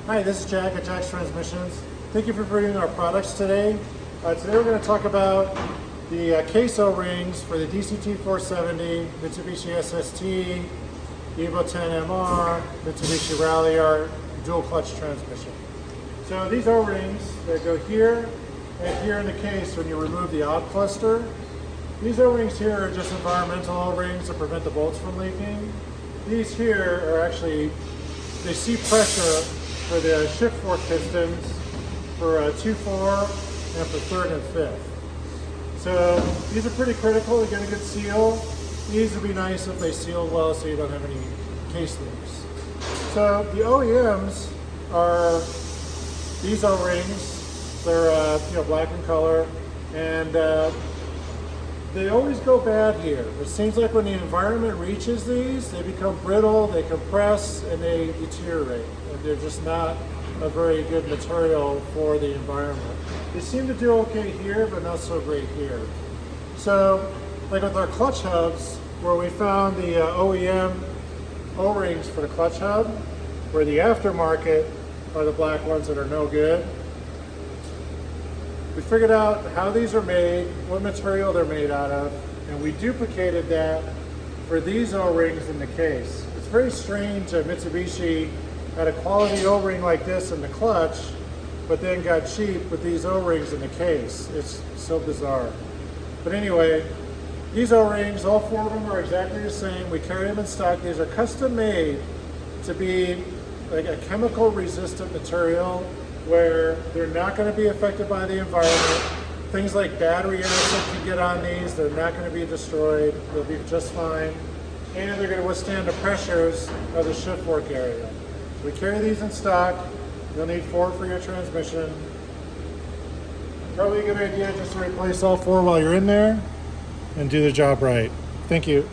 Hi, this is Jack at Jack's Transmissions. Thank you for reviewing our products today. Today we're going to talk about the case O-rings for the DCT470, Mitsubishi SST, Evo 10MR, Mitsubishi Ralliart dual clutch transmission. So these O-rings, they go here and here in the case when you remove the odd cluster. These O-rings here are just environmental O-rings to prevent the bolts from leaking. These here are actually, they see pressure for the shift fork pistons for 2-4 and for 3rd and 5th. So these are pretty critical to get a good seal. These would be nice if they sealed well so you don't have any case leaks. So the OEMs are these O-rings. They're black in color, and they always go bad here. It seems like when the environment reaches these, they become brittle, they compress, and they deteriorate. And they're just not a very good material for the environment. They seem to do okay here, but not so great here. So, like with our clutch hubs, where we found the OEM O-rings for the clutch hub, where the aftermarket are the black ones that are no good. We figured out how these are made, what material they're made out of, and we duplicated that for these O-rings in the case. It's very strange that Mitsubishi had a quality O-ring like this in the clutch, but then got cheap with these O-rings in the case. It's so bizarre. But anyway, these O-rings, all 4 of them are exactly the same. We carry them in stock. These are custom made to be like a chemical resistant material where they're not going to be affected by the environment. Things like battery acid can get on these. They're not going to be destroyed. They'll be just fine. And they're going to withstand the pressures of the shift fork area. We carry these in stock. You'll need 4 for your transmission. Probably a good idea just to replace all 4 while you're in there and do the job right. Thank you.